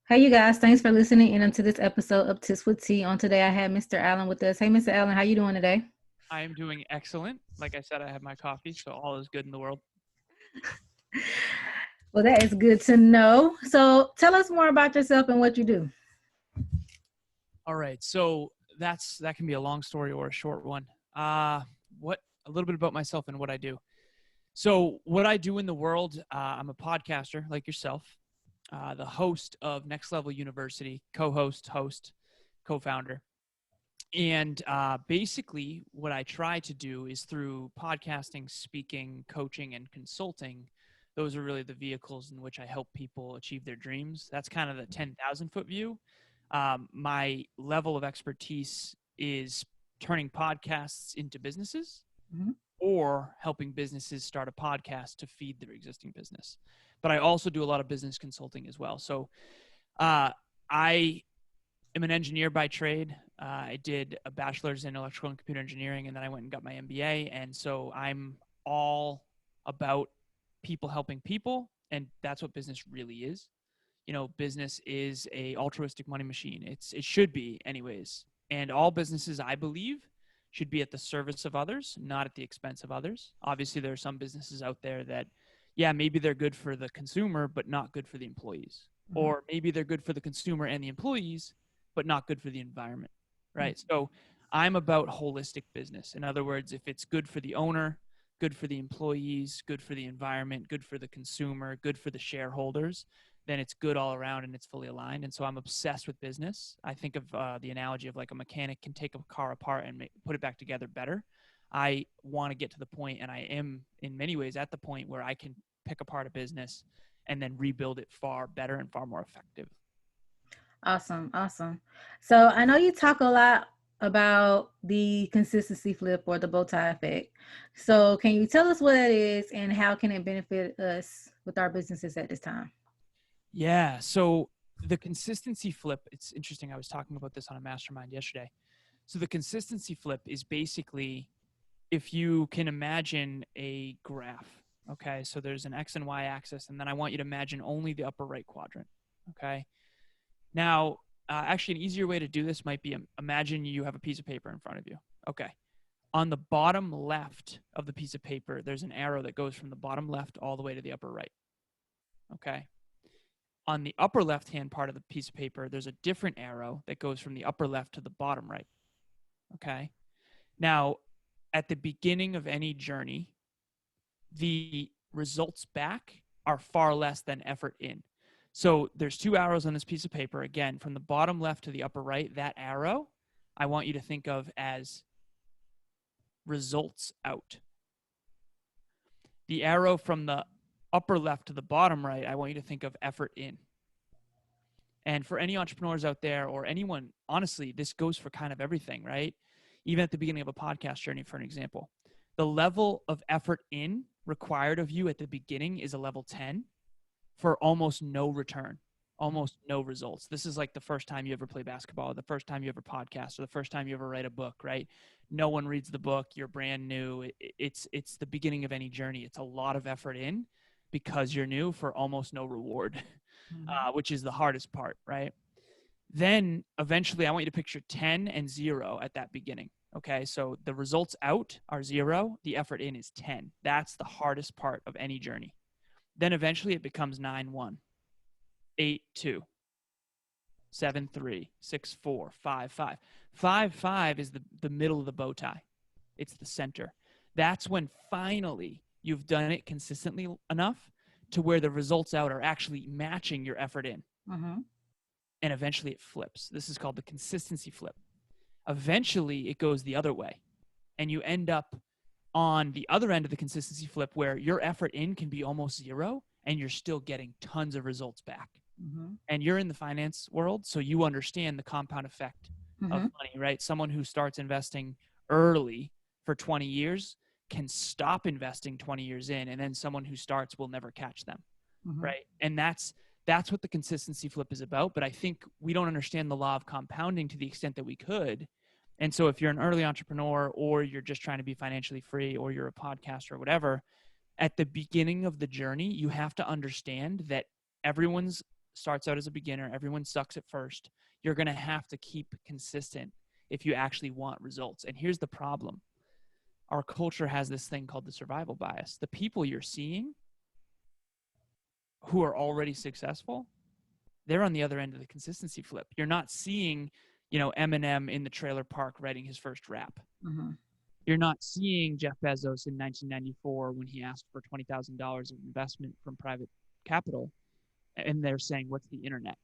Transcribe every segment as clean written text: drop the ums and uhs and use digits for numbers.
Hey, you guys. Thanks for listening in to this episode of Tips with Tea. On today, I have Mr. Allen with us. Hey, Mr. Allen, how you doing today? I am doing excellent. Like I said, I had my coffee, so all is good in the world. Well, that is good to know. So tell us more about yourself and what you do. All right, so that can be a long story or a short one. What a little bit about myself and what I do. So what I do in the world, I'm a podcaster like yourself, the host of Next Level University, host, co-founder. And basically, what I try to do is through podcasting, speaking, coaching, and consulting. Those are really the vehicles in which I help people achieve their dreams. That's kind of the 10,000-foot view. My level of expertise is turning podcasts into businesses Mhm. or helping businesses start a podcast to feed their existing business. But I also do a lot of business consulting as well. So I am an engineer by trade. I did a bachelor's in electrical and computer engineering, and then I went and got my MBA. And so I'm all about people helping people, and that's what business really is. You know, business is a altruistic money machine. It should be, anyways. And all businesses, I believe, should be at the service of others, not at the expense of others. Obviously, there are some businesses out there that, yeah, maybe they're good for the consumer, but not good for the employees. Mhm. Or maybe they're good for the consumer and the employees, but not good for the environment, right? So I'm about holistic business. In other words, if it's good for the owner, good for the employees, good for the environment, good for the consumer, good for the shareholders, then it's good all around and it's fully aligned. And so I'm obsessed with business. I think of the analogy of like a mechanic can take a car apart and put it back together better. I want to get to the point, and I am in many ways at the point where I can pick apart a business and then rebuild it far better and far more effective. Awesome. Awesome. So I know you talk a lot about the consistency flip or the bow tie effect. So can you tell us what it is and how can it benefit us with our businesses at this time? Yeah. So the consistency flip, it's interesting. I was talking about this on a mastermind yesterday. So the consistency flip is basically if you can imagine a graph. Okay. So there's an X and Y axis, and then I want you to imagine only the upper right quadrant. Okay. Now, actually, an easier way to do this might be imagine you have a piece of paper in front of you. Okay. On the bottom left of the piece of paper, there's an arrow that goes from the bottom left all the way to the upper right. Okay. On the upper left-hand part of the piece of paper, there's a different arrow that goes from the upper left to the bottom right. Okay. Now, at the beginning of any journey, the results back are far less than effort in. So there's two arrows on this piece of paper. Again, from the bottom left to the upper right, that arrow, I want you to think of as results out. The arrow from the upper left to the bottom right, I want you to think of effort in. And for any entrepreneurs out there or anyone, honestly, this goes for kind of everything, right? Even at the beginning of a podcast journey, for an example, the level of effort in required of you at the beginning is a level 10 for almost no return, almost no results. This is like the first time you ever play basketball, or the first time you ever podcast, or the first time you ever write a book, right? No one reads the book. You're brand new. It's the beginning of any journey. It's a lot of effort in because you're new for almost no reward, Mhm. which is the hardest part, right? Then eventually I want you to picture 10 and 0 at that beginning. Okay, so the results out are 0, the effort in is 10. That's the hardest part of any journey. Then eventually it becomes 9-1, 8-2, 7-3, 6-4, 5-5. 5-5 is the middle of the bow tie. It's the center. That's when finally you've done it consistently enough to where the results out are actually matching your effort in. Mhm. And eventually it flips. This is called the consistency flip. Eventually it goes the other way, and you end up on the other end of the consistency flip where your effort in can be almost 0 and you're still getting tons of results back. Mhm. And you're in the finance world, so you understand the compound effect of Mhm. money, right? Someone who starts investing early for 20 years can stop investing 20 years in, and then someone who starts will never catch them, Mhm. right? And that's what the consistency flip is about. But I think we don't understand the law of compounding to the extent that we could. And so if you're an early entrepreneur, or you're just trying to be financially free, or you're a podcaster or whatever, at the beginning of the journey, you have to understand that everyone's starts out as a beginner. Everyone sucks at first. You're going to have to keep consistent if you actually want results. And here's the problem. Our culture has this thing called the survival bias. The people you're seeing who are already successful, they're on the other end of the consistency flip. You're not seeing, Eminem in the trailer park writing his first rap. Mm-hmm. You're not seeing Jeff Bezos in 1994 when he asked for $20,000 of investment from private capital, and they're saying, what's the internet?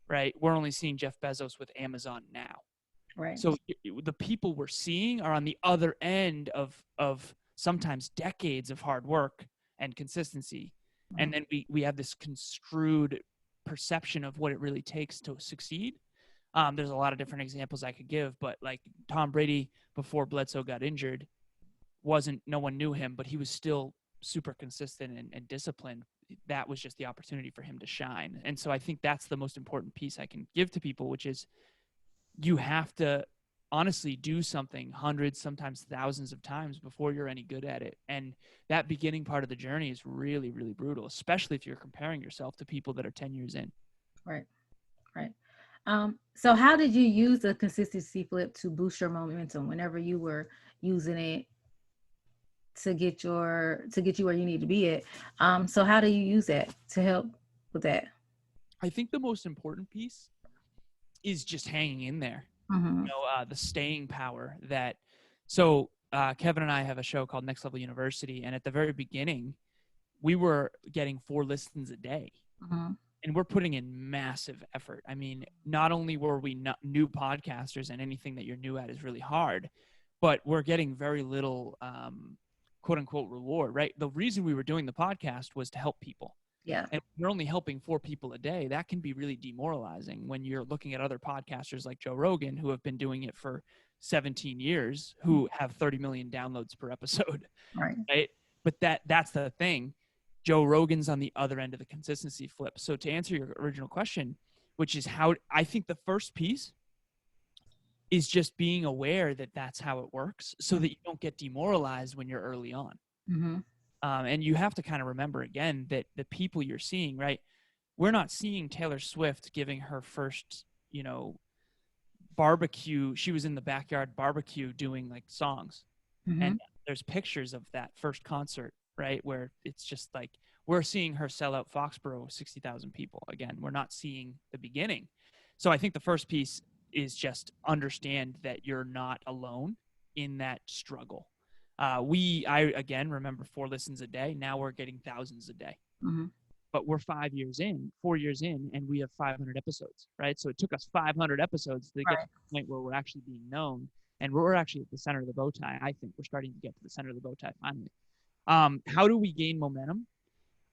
Right? We're only seeing Jeff Bezos with Amazon now. Right. So the people we're seeing are on the other end of sometimes decades of hard work and consistency. Mm-hmm. And then we have this construed perception of what it really takes to succeed. There's a lot of different examples I could give, but like Tom Brady, before Bledsoe got injured, no one knew him, but he was still super consistent and disciplined. That was just the opportunity for him to shine. And so I think that's the most important piece I can give to people, which is you have to honestly do something hundreds, sometimes thousands of times before you're any good at it. And that beginning part of the journey is really, really brutal, especially if you're comparing yourself to people that are 10 years in. Right. Right. So how did you use the consistency flip to boost your momentum whenever you were using it to get you where you need to be at? So how do you use that to help with that? I think the most important piece is just hanging in there. Mm-hmm. The staying power that. So Kevin and I have a show called Next Level University, and at the very beginning, we were getting 4 listens a day. Mm-hmm. And we're putting in massive effort. I mean, not only were we new podcasters, and anything that you're new at is really hard, but we're getting very little quote unquote reward, right? The reason we were doing the podcast was to help people. Yeah. And you're only helping 4 people a day. That can be really demoralizing when you're looking at other podcasters like Joe Rogan, who have been doing it for 17 years, who have 30 million downloads per episode. Right. But that's the thing. Joe Rogan's on the other end of the consistency flip. So to answer your original question, which is how I think the first piece is just being aware that that's how it works, so that you don't get demoralized when you're early on. Mm-hmm. And you have to kind of remember again that the people you're seeing, right? We're not seeing Taylor Swift giving her first, barbecue. She was in the backyard barbecue doing like songs. Mm-hmm. And there's pictures of that first concert, right? Where it's just like, we're seeing her sell out Foxborough with 60,000 people. Again, we're not seeing the beginning. So I think the first piece is just understand that you're not alone in that struggle. I again remember 4 listens a day. Now we're getting thousands a day. Mm-hmm. But we're 4 years in, and we have 500 episodes, right? So it took us 500 episodes to get to the point where we're actually being known. And we're actually at the center of the bow tie. I think we're starting to get to the center of the bow tie finally. How do we gain momentum?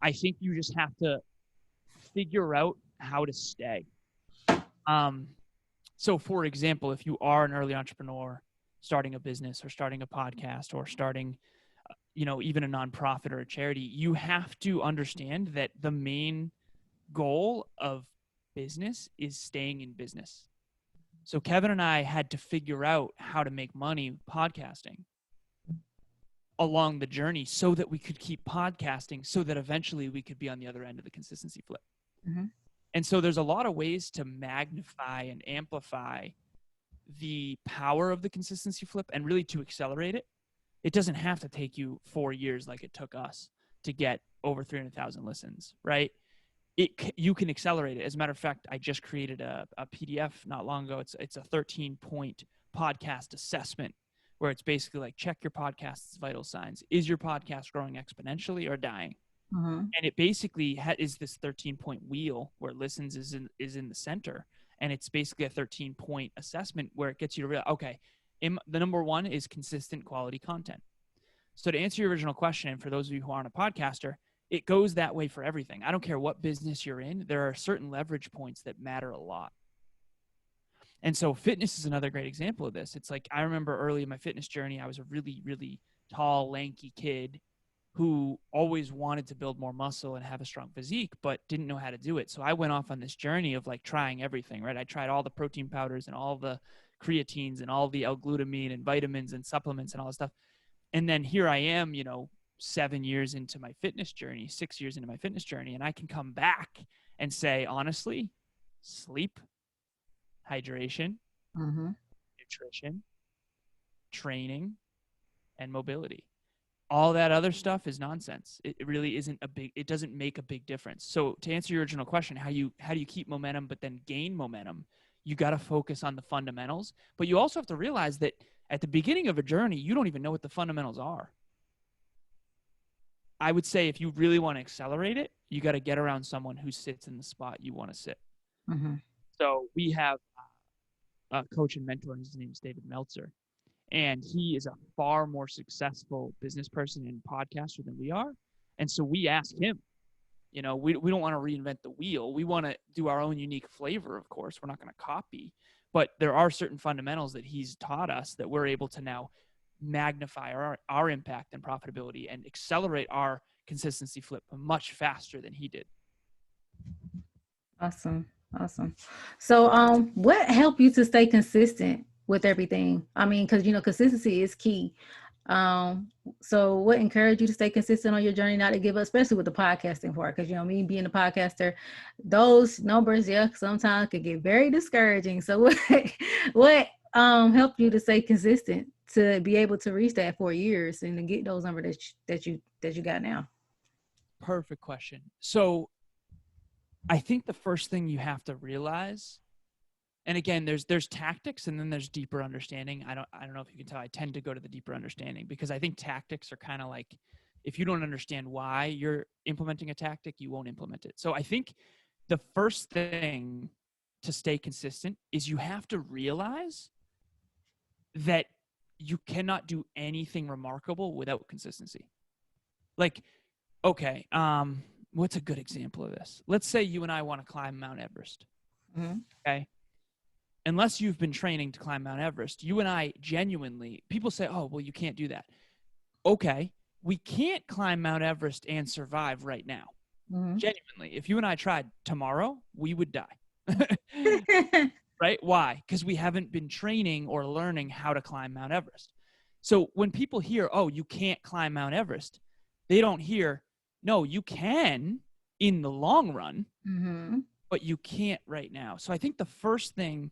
I think you just have to figure out how to stay. So for example, if you are an early entrepreneur starting a business or starting a podcast or starting, even a nonprofit or a charity, you have to understand that the main goal of business is staying in business. So Kevin and I had to figure out how to make money podcasting along the journey so that we could keep podcasting, so that eventually we could be on the other end of the consistency flip. Mm-hmm. And so there's a lot of ways to magnify and amplify the power of the consistency flip and really to accelerate it. It doesn't have to take you 4 years like it took us to get over 300,000 listens, right? You can accelerate it. As a matter of fact, I just created a PDF not long ago. It's a 13-point podcast assessment where it's basically like, check your podcast's vital signs. Is your podcast growing exponentially or dying? Mm-hmm. And it basically is this 13-point wheel where listens is in the center. And it's basically a 13-point assessment where it gets you to realize, okay, the number 1 is consistent quality content. So to answer your original question, and for those of you who aren't a podcaster, it goes that way for everything. I don't care what business you're in. There are certain leverage points that matter a lot. And so fitness is another great example of this. It's like, I remember early in my fitness journey, I was a really, really tall, lanky kid who always wanted to build more muscle and have a strong physique, but didn't know how to do it. So I went off on this journey of like trying everything, right? I tried all the protein powders and all the creatines and all the L-glutamine and vitamins and supplements and all this stuff. And then here I am, 7 years into my fitness journey, 6 years into my fitness journey, and I can come back and say, honestly, sleep, hydration, Mm-hmm. nutrition, training, and mobility. All that other stuff is nonsense. It really isn't it doesn't make a big difference. So to answer your original question, how do you keep momentum but then gain momentum? You got to focus on the fundamentals, but you also have to realize that at the beginning of a journey, you don't even know what the fundamentals are. I would say if you really want to accelerate it, you got to get around someone who sits in the spot you want to sit. Mm-hmm. So we have a coach and mentor, and his name is David Meltzer. And he is a far more successful business person and podcaster than we are. And so we ask him, we don't want to reinvent the wheel. We want to do our own unique flavor, of course. We're not going to copy. But there are certain fundamentals that he's taught us that we're able to now magnify our impact and profitability and accelerate our consistency flip much faster than he did. Awesome. Awesome. So, what helped you to stay consistent with everything? I mean, because consistency is key. So what encouraged you to stay consistent on your journey, not to give up, especially with the podcasting part? Because me being a podcaster, those numbers, sometimes could get very discouraging. So what helped you to stay consistent to be able to reach that 4 years and to get those numbers that you got now? Perfect question. So I think the first thing you have to realize, and again, there's tactics and then there's deeper understanding. I don't know if you can tell, I tend to go to the deeper understanding because I think tactics are kind of like, if you don't understand why you're implementing a tactic, you won't implement it. So I think the first thing to stay consistent is you have to realize that you cannot do anything remarkable without consistency. Like, okay, what's a good example of this? Let's say you and I want to climb Mount Everest. Mm-hmm. Okay. Unless you've been training to climb Mount Everest, you and I genuinely, people say, oh, well, you can't do that. Okay. We can't climb Mount Everest and survive right now. Mm-hmm. Genuinely. If you and I tried tomorrow, we would die. Right? Why? Because we haven't been training or learning how to climb Mount Everest. So when people hear, oh, you can't climb Mount Everest, they don't hear, no, you can in the long run, mm-hmm. but you can't right now. So I think the first thing,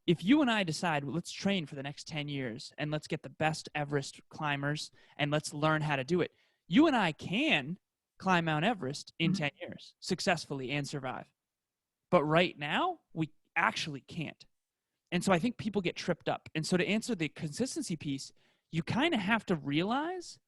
if you and I decide, well, let's train for the next 10 years and let's get the best Everest climbers and let's learn how to do it, you and I can climb Mount Everest in 10 years successfully and survive. But right now, we actually can't. And so I think people get tripped up. And so to answer the consistency piece, you kind of have to realize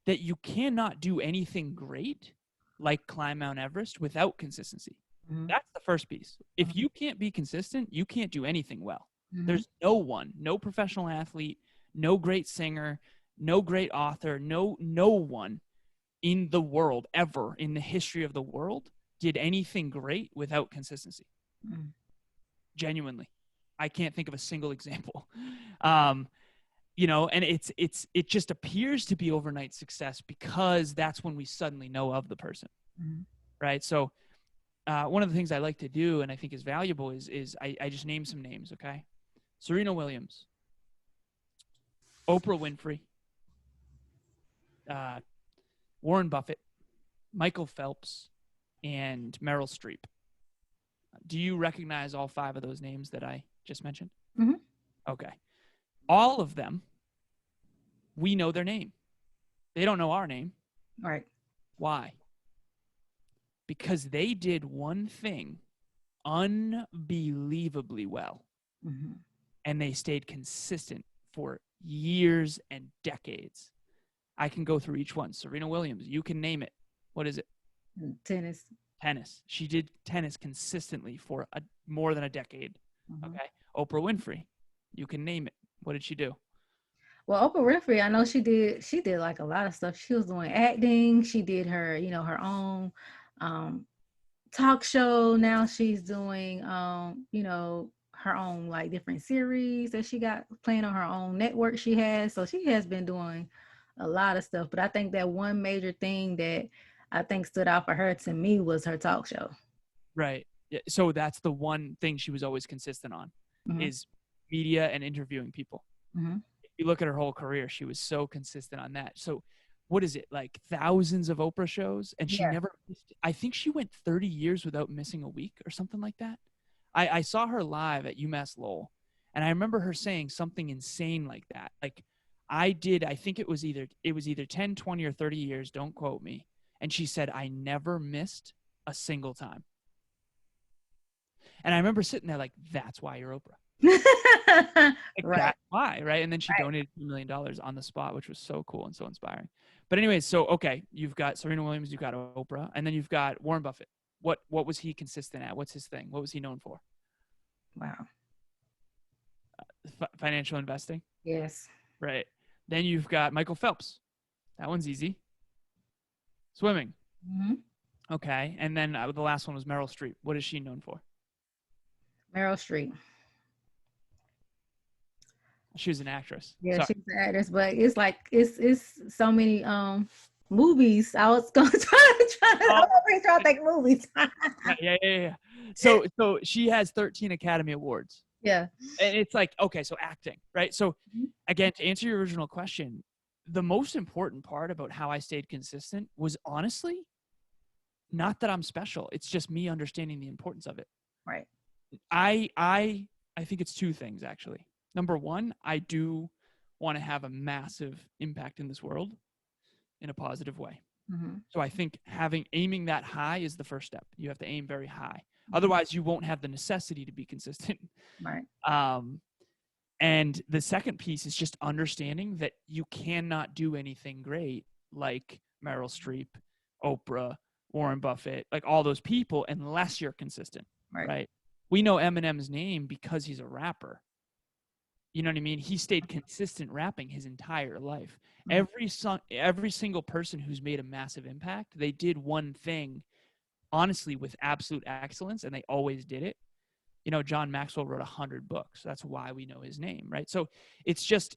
that you cannot do anything great like climb Mount Everest without consistency. Mm-hmm. That's the first piece. If you can't be consistent, you can't do anything well. Mm-hmm. There's no professional athlete, no great singer, no great author, no one in the world ever in the history of the world did anything great without consistency. Mm-hmm. Genuinely. I can't think of a single example. And it just appears to be overnight success because that's when we suddenly know of the person. Mm-hmm. Right. So one of the things I like to do and I think is valuable is I just name some names. Okay. Serena Williams, Oprah Winfrey, Warren Buffett, Michael Phelps, and Meryl Streep. Do you recognize all 5 of those names that I just mentioned? Mm-hmm. Okay. All of them, we know their name. They don't know our name. All right. Why? Because they did one thing unbelievably well. Mm-hmm. And they stayed consistent for years and decades. I can go through each one. Serena Williams, you can name it. What is it? Tennis. She did tennis consistently for more than a decade. Mm-hmm. Okay. Oprah Winfrey, you can name it. What did she do? Well, Oprah Winfrey, I know she did like a lot of stuff. She was doing acting. She did her, her own talk show. Now she's doing, her own like different series that she got playing on her own network she has. So she has been doing a lot of stuff. But I think that one major thing that I think stood out for her to me was her talk show. Right. Yeah. So that's the one thing she was always consistent on is media and interviewing people. Mm-hmm. If you look at her whole career, she was so consistent on that. So what is it, like thousands of Oprah shows, and she Yeah. never missed, I think she went 30 years without missing a week or something like that. I saw her live at UMass Lowell, and I remember her saying something insane like that. Like, I think it was either 10, 20, or 30 years, don't quote me. And she said, I never missed a single time. And I remember sitting there like, that's why you're Oprah. Like, Right. that's why, right? And then she Right. donated $2 million on the spot, which was so cool and so inspiring. But anyways, so okay, you've got Serena Williams, you've got Oprah, and then you've got Warren Buffett. What was he consistent at? What's his thing? What was he known for? Wow. Financial investing, Yes. right? Then you've got Michael Phelps. That one's easy. Swimming. Hmm. Okay, and then the last one was Meryl Streep. What is she known for? Meryl Streep. She was an actress. Yeah, Sorry. she's an actress, but it's like it's so many movies. I was gonna Oh, try to think movies. yeah. So she has 13 Academy Awards. Yeah. And it's like, okay, so acting, right? So Mhm. again, to answer your original question, the most important part about how I stayed consistent was honestly not that I'm special. It's just me understanding the importance of it. Right. I think it's two things actually. Number one, I do want to have a massive impact in this world in a positive way. Hmm. So I think aiming that high is the first step. You have to aim very high. Hmm. Otherwise, you won't have the necessity to be consistent. Right. Um, and the second piece is just understanding that you cannot do anything great like Meryl Streep, Oprah, Warren Buffett, like all those people, unless you're consistent, Right. right? We know Eminem's name because he's a rapper. You know what I mean? He stayed consistent rapping his entire life. Mhm. Every single person who's made a massive impact, they did one thing honestly with absolute excellence, and they always did it. You know, John Maxwell wrote 100 books. That's why we know his name, right? So it's just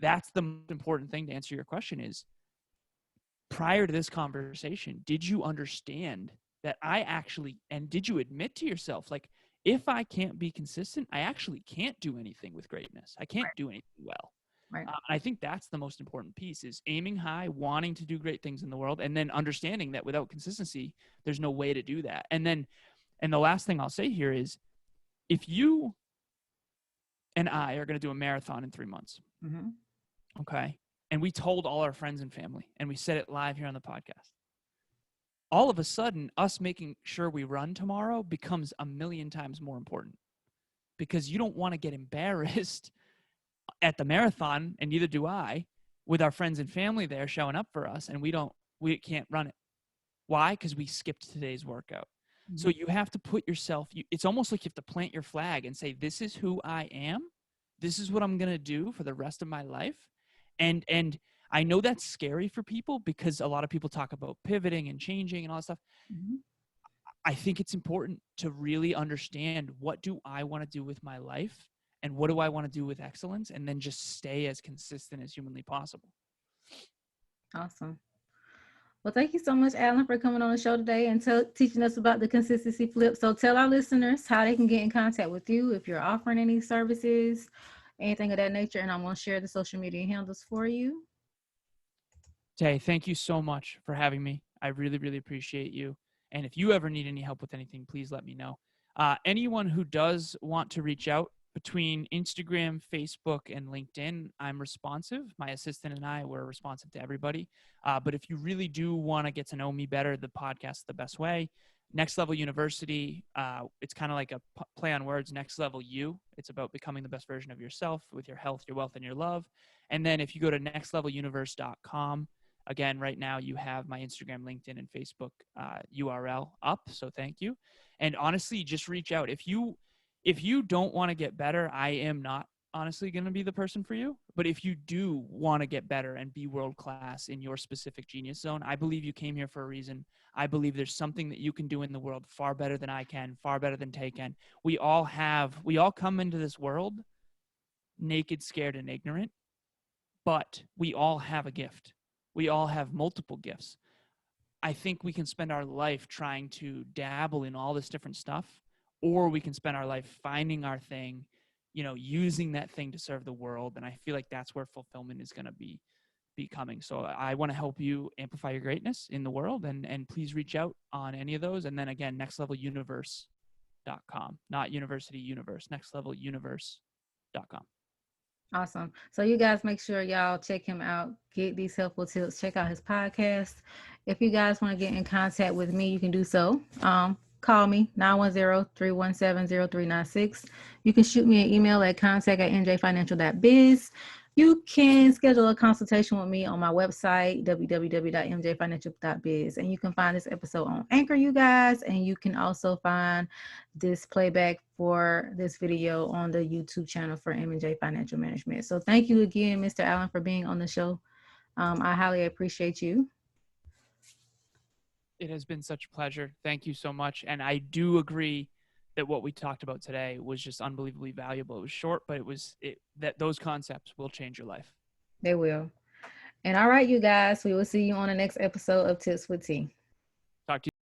that's the most important thing to answer your question is, prior to this conversation, did you understand that and did you admit to yourself, like, if I can't be consistent, I actually can't do anything with greatness. I can't Right. do anything well. Right. I think that's the most important piece is aiming high, wanting to do great things in the world, and then understanding that without consistency, there's no way to do that. And the last thing I'll say here is, if you and I are going to do a marathon in 3 months, Hmm. okay, and we told all our friends and family, and we said it live here on the podcast, all of a sudden, us making sure we run tomorrow becomes a million times more important, because you don't want to get embarrassed at the marathon, and neither do I, with our friends and family there showing up for us, and we can't run it. Why? Because we skipped today's workout. So Hmm. you have to put yourself, it's almost like you have to plant your flag and say, this is who I am. This is what I'm going to do for the rest of my life. And I know that's scary for people because a lot of people talk about pivoting and changing and all that stuff. Hmm. I think it's important to really understand, what do I want to do with my life and what do I want to do with excellence, and then just stay as consistent as humanly possible. Awesome. Well, thank you so much, Alan, for coming on the show today and teaching us about the consistency flip. So tell our listeners how they can get in contact with you if you're offering any services, anything of that nature. And I'm going to share the social media handles for you. Jay, thank you so much for having me. I really, really appreciate you. And if you ever need any help with anything, please let me know. Anyone who does want to reach out, between Instagram, Facebook, and LinkedIn, I'm responsive. My assistant and I, we're responsive to everybody. But if you really do want to get to know me better, the podcast is the best way. Next Level University, it's kind of like a play on words, Next Level You. It's about becoming the best version of yourself with your health, your wealth, and your love. And then if you go to nextleveluniverse.com, again, right now you have my Instagram, LinkedIn, and Facebook URL up. So thank you. And honestly, just reach out. If you don't want to get better, I am not honestly going to be the person for you. But if you do want to get better and be world class in your specific genius zone, I believe you came here for a reason. I believe there's something that you can do in the world far better than I can, far better than Tay can. We all come into this world naked, scared, and ignorant, but we all have a gift. We all have multiple gifts. I think we can spend our life trying to dabble in all this different stuff, or we can spend our life finding our thing, using that thing to serve the world. And I feel like that's where fulfillment is going to be. be coming. So I want to help you amplify your greatness in the world, and please reach out on any of those. And then again, nextleveluniverse.com, not university universe, nextleveluniverse.com. Awesome. So you guys make sure y'all check him out, get these helpful tips, check out his podcast. If you guys want to get in contact with me, you can do so. Call me 910-317-0396. You can shoot me an email at contact@mjfinancial.biz. You can schedule a consultation with me on my website, www.mjfinancial.biz. And you can find this episode on Anchor, you guys. And you can also find this playback for this video on the YouTube channel for M&J Financial Management. So thank you again, Mr. Allen, for being on the show. I highly appreciate you. It has been such a pleasure. Thank you so much. And I do agree that what we talked about today was just unbelievably valuable. It was short, but that those concepts will change your life. They will. And all right, you guys, we will see you on the next episode of Tips with T.